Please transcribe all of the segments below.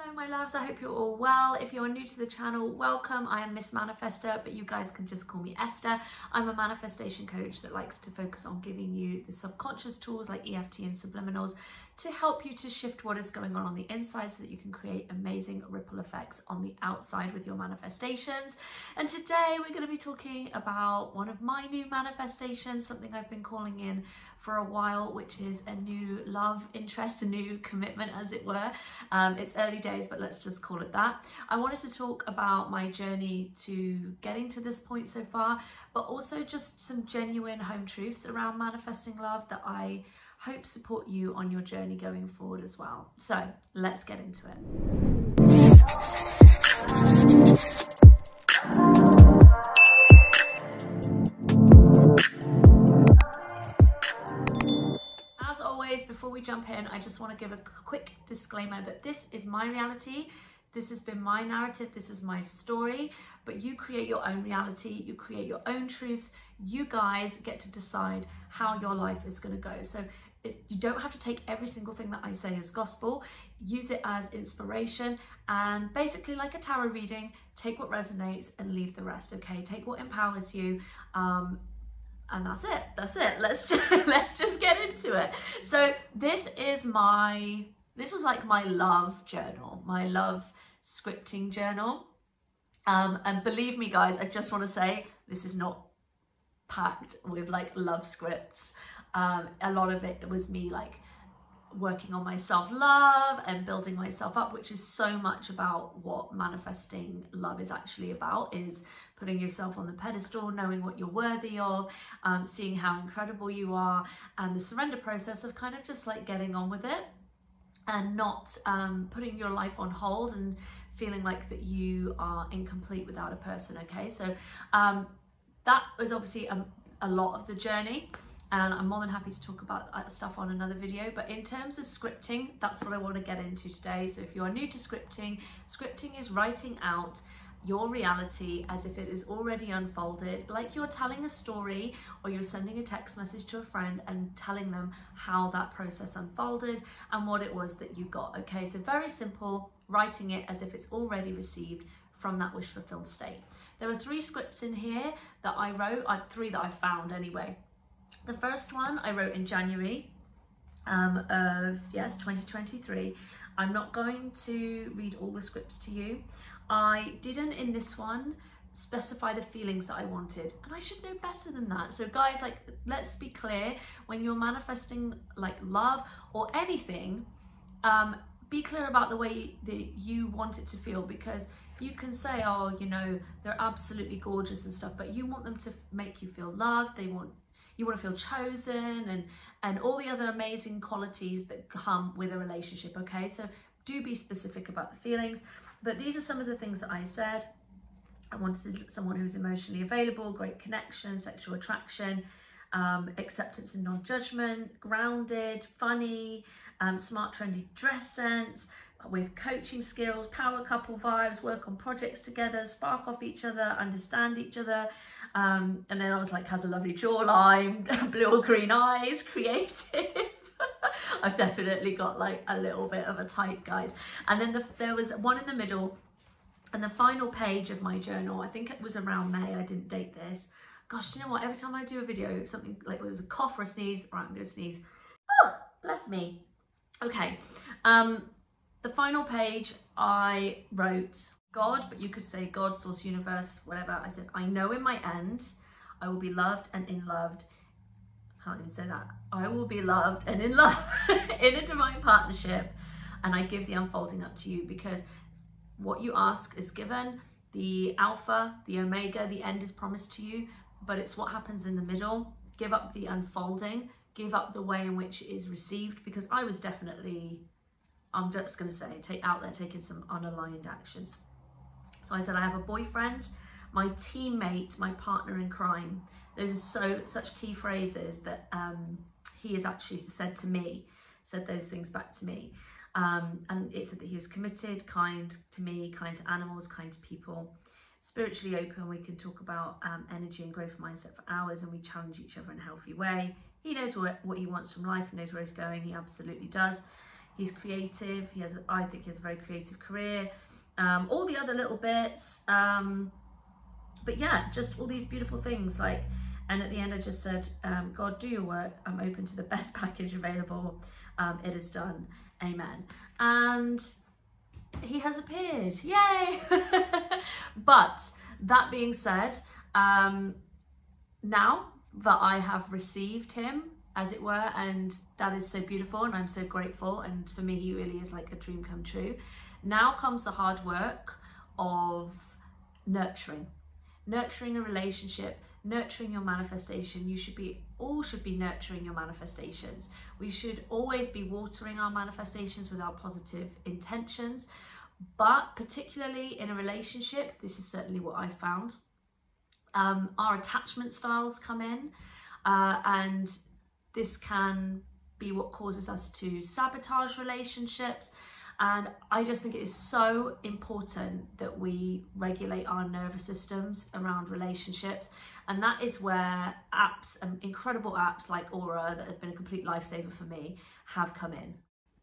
Hello my loves, I hope you're all well. If you're new to the channel, welcome. I am Miss Manifester, but you guys can just call me Esther. I'm a manifestation coach that likes to focus on giving you the subconscious tools like EFT and subliminals to help you to shift what is going on the inside so that you can create amazing ripple effects on the outside with your manifestations. And today we're going to be talking about one of my new manifestations, something I've been calling in for a while, which is a new love interest, a new commitment as it were. It's early days, but let's just call it that. I wanted to talk about my journey to getting to this point so far, but also just some genuine home truths around manifesting love that I hope support you on your journey going forward as well. So let's get into it. As always, before we jump in, I just want to give a quick disclaimer that this is my reality. This has been my narrative, this is my story, but you create your own reality, you create your own truths. You guys get to decide how your life is going to go. So you don't have to take every single thing that I say as gospel. Use it as inspiration, and basically like a tarot reading, take what resonates and leave the rest, okay? Take what empowers you, and that's it. Let's just get into it. So this was like my love journal, my love scripting journal, and believe me guys, I just want to say this is not packed with like love scripts. A lot of it was me like working on my self-love and building myself up, which is so much about what manifesting love is actually about, is putting yourself on the pedestal, knowing what you're worthy of, seeing how incredible you are, and the surrender process of kind of just like getting on with it and not putting your life on hold and feeling like that you are incomplete without a person, okay? So that was obviously a lot of the journey, and I'm more than happy to talk about that stuff on another video. But in terms of scripting, that's what I want to get into today. So if you are new to scripting, scripting is writing out your reality as if it is already unfolded, like you're telling a story or you're sending a text message to a friend and telling them how that process unfolded and what it was that you got, okay? So very simple, writing it as if it's already received from that wish fulfilled state. There are 3 scripts in here that I wrote, 3 that I found anyway. The first one I wrote in January of 2023. I'm not going to read all the scripts to you. I didn't in this one specify the feelings that I wanted, and I should know better than that. So guys, like, let's be clear, when you're manifesting like love or anything, be clear about the way that you want it to feel, because you can say, oh, you know, they're absolutely gorgeous and stuff, but you want them to make you feel loved. You want to feel chosen and all the other amazing qualities that come with a relationship, okay? So do be specific about the feelings. But these are some of the things that I said. I wanted someone who's emotionally available, great connection, sexual attraction, acceptance and non-judgment, grounded, funny, smart, trendy dress sense, with coaching skills, power couple vibes, work on projects together, spark off each other, understand each other. And then I was like, has a lovely jawline, blue or green eyes, creative. I've definitely got like a little bit of a type, guys. And then there was one in the middle, and the final page of my journal, I think it was around May, I didn't date this. Gosh, do you know what? Every time I do a video, something like, it was a cough or a sneeze, right, I'm gonna sneeze. Oh, bless me. Okay, the final page I wrote God, but you could say God, source, universe, whatever. I said, I know in my end, I will be loved and in loved. I can't even say that. I will be loved and in love in a divine partnership, and I give the unfolding up to you, because what you ask is given. The alpha, the omega, the end is promised to you, but it's what happens in the middle. Give up the unfolding, give up the way in which it is received, because I was definitely, I'm just going to say, taking some unaligned actions. So I said, I have a boyfriend, my teammate, my partner in crime. Those are such key phrases that he has actually said those things back to me. And it said that he was committed, kind to me, kind to animals, kind to people, spiritually open. We can talk about energy and growth mindset for hours, and we challenge each other in a healthy way. He knows what he wants from life, he knows where he's going, he absolutely does. He's creative. I think he has a very creative career. All the other little bits. But yeah, just all these beautiful things. Like, and at the end I just said, God, do your work. I'm open to the best package available. It is done. Amen. And he has appeared. Yay! But that being said, now that I have received him, as it were, and that is so beautiful, and I'm so grateful, and for me he really is like a dream come true. Now comes the hard work of nurturing a relationship, nurturing your manifestation. All should be nurturing your manifestations. We should always be watering our manifestations with our positive intentions, but particularly in a relationship, this is certainly what I found. Our attachment styles come in, and this can be what causes us to sabotage relationships. And I just think it is so important that we regulate our nervous systems around relationships. And that is where apps, incredible apps like Aura, that have been a complete lifesaver for me, have come in.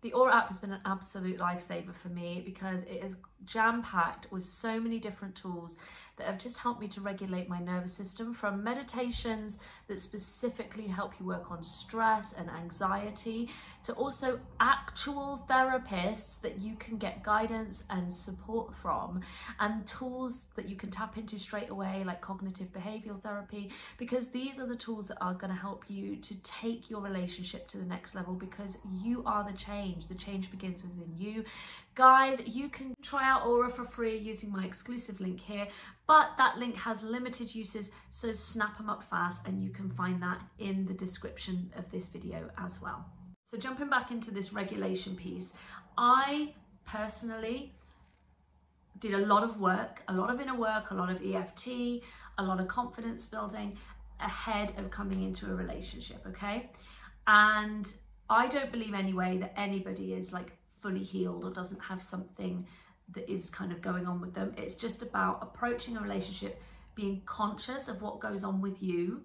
The Aura app has been an absolute lifesaver for me because it is jam-packed with so many different tools that have just helped me to regulate my nervous system, from meditations that specifically help you work on stress and anxiety, to also actual therapists that you can get guidance and support from, and tools that you can tap into straight away, like cognitive behavioral therapy, because these are the tools that are going to help you to take your relationship to the next level, because you are the change. The change begins within you. Guys, you can try out Aura for free using my exclusive link here, but that link has limited uses, so snap them up fast, and you can find that in the description of this video as well. So jumping back into this regulation piece, I personally did a lot of work, a lot of inner work, a lot of EFT, a lot of confidence building ahead of coming into a relationship, okay? And I don't believe anyway that anybody is like fully healed or doesn't have something that is kind of going on with them. It's just about approaching a relationship, being conscious of what goes on with you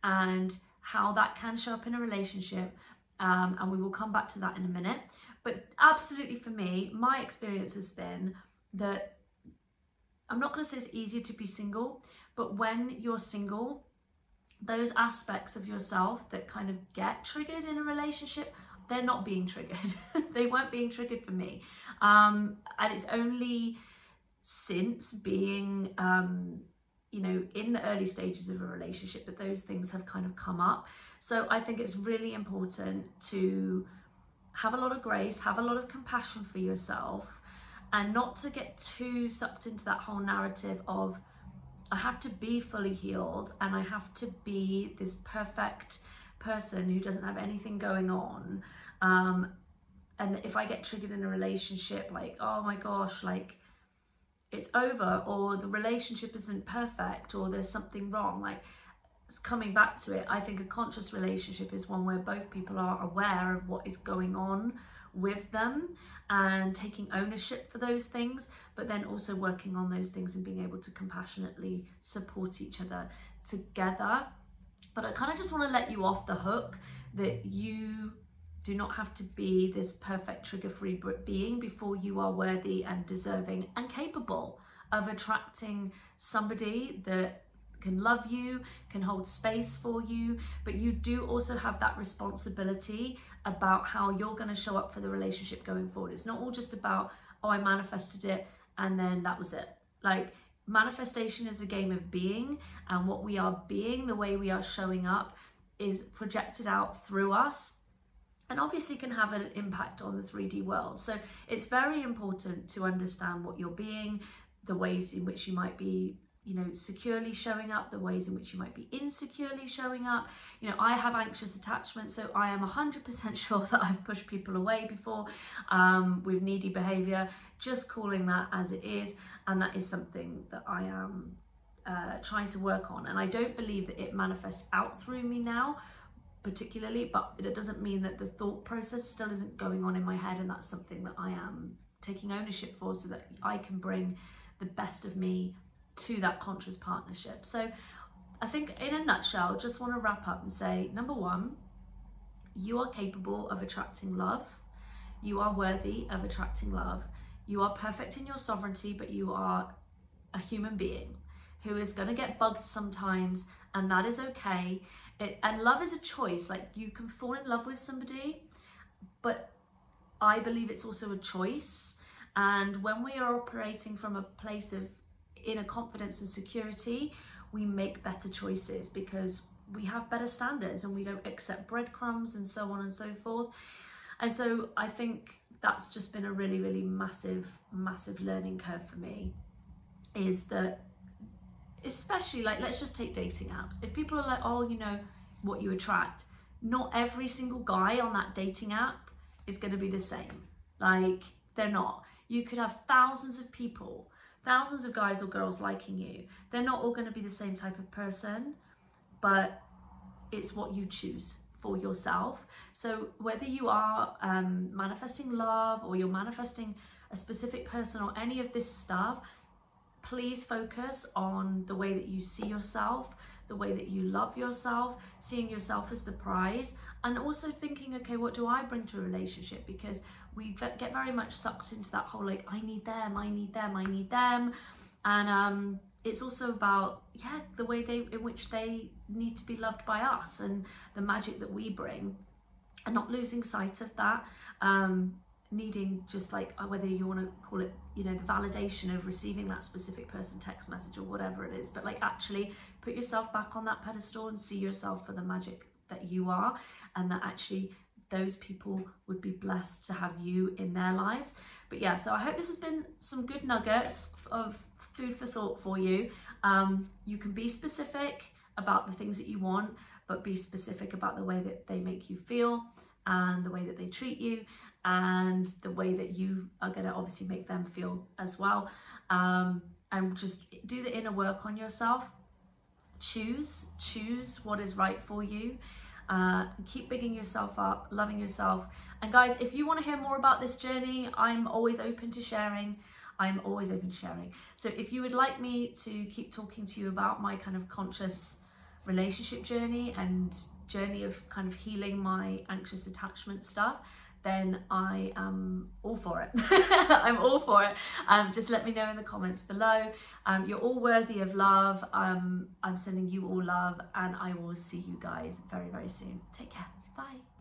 and how that can show up in a relationship. And we will come back to that in a minute. But absolutely, for me, my experience has been that I'm not going to say it's easier to be single, but when you're single, those aspects of yourself that kind of get triggered in a relationship, they're not being triggered. They weren't being triggered for me. And it's only since being, you know, in the early stages of a relationship that those things have kind of come up. So I think it's really important to have a lot of grace, have a lot of compassion for yourself, and not to get too sucked into that whole narrative of, I have to be fully healed and I have to be this perfect person who doesn't have anything going on. And if I get triggered in a relationship, like, oh my gosh, like it's over, or the relationship isn't perfect, or there's something wrong, like coming back to it, I think a conscious relationship is one where both people are aware of what is going on with them and taking ownership for those things, but then also working on those things and being able to compassionately support each other together. But I kind of just want to let you off the hook that you do not have to be this perfect trigger-free being before you are worthy and deserving and capable of attracting somebody that can love you, can hold space for you, but you do also have that responsibility about how you're going to show up for the relationship going forward. It's not all just about, oh, I manifested it and then that was it. Like, manifestation is a game of being, and what we are being, the way we are showing up, is projected out through us, and obviously can have an impact on the 3D world. So it's very important to understand what you're being, the ways in which you might be, you know, securely showing up, the ways in which you might be insecurely showing up. You know, I have anxious attachment, so I am 100% sure that I've pushed people away before with needy behavior, just calling that as it is. And that is something that I am trying to work on. And I don't believe that it manifests out through me now, particularly, but it doesn't mean that the thought process still isn't going on in my head, and that's something that I am taking ownership for, so that I can bring the best of me to that conscious partnership. So I think in a nutshell, just want to wrap up and say, number one, you are capable of attracting love. You are worthy of attracting love. You are perfect in your sovereignty, but you are a human being who is going to get bugged sometimes, and that is okay. And love is a choice. Like, you can fall in love with somebody, but I believe it's also a choice. And when we are operating from a place of inner confidence and security, we make better choices because we have better standards and we don't accept breadcrumbs and so on and so forth. And so I think that's just been a really, really massive learning curve for me, is that, especially, like, let's just take dating apps. If people are like, oh, you know what you attract, not every single guy on that dating app is going to be the same. Like, they're not. You could have thousands of people, thousands of guys or girls liking you. They're not all going to be the same type of person, but it's what you choose for yourself. So whether you are manifesting love, or you're manifesting a specific person, or any of this stuff, please focus on the way that you see yourself, the way that you love yourself, seeing yourself as the prize, and also thinking, okay, what do I bring to a relationship? Because we get very much sucked into that whole, like, I need them, I need them, I need them. And it's also about, yeah, the way in which they need to be loved by us, and the magic that we bring, and not losing sight of that. Needing, just like, whether you want to call it, you know, the validation of receiving that specific person text message or whatever it is, but like, actually put yourself back on that pedestal and see yourself for the magic that you are, and that actually those people would be blessed to have you in their lives. But yeah, so I hope this has been some good nuggets of food for thought for you. You can be specific about the things that you want, but be specific about the way that they make you feel, and the way that they treat you, and the way that you are going to obviously make them feel as well. And just do the inner work on yourself. Choose what is right for you. Keep bigging yourself up, loving yourself. And guys, if you want to hear more about this journey, I'm always open to sharing. So if you would like me to keep talking to you about my kind of conscious relationship journey and journey of kind of healing my anxious attachment stuff, then I am all for it. I'm all for it. Just let me know in the comments below. You're all worthy of love. I'm sending you all love, and I will see you guys very, very soon. Take care. Bye.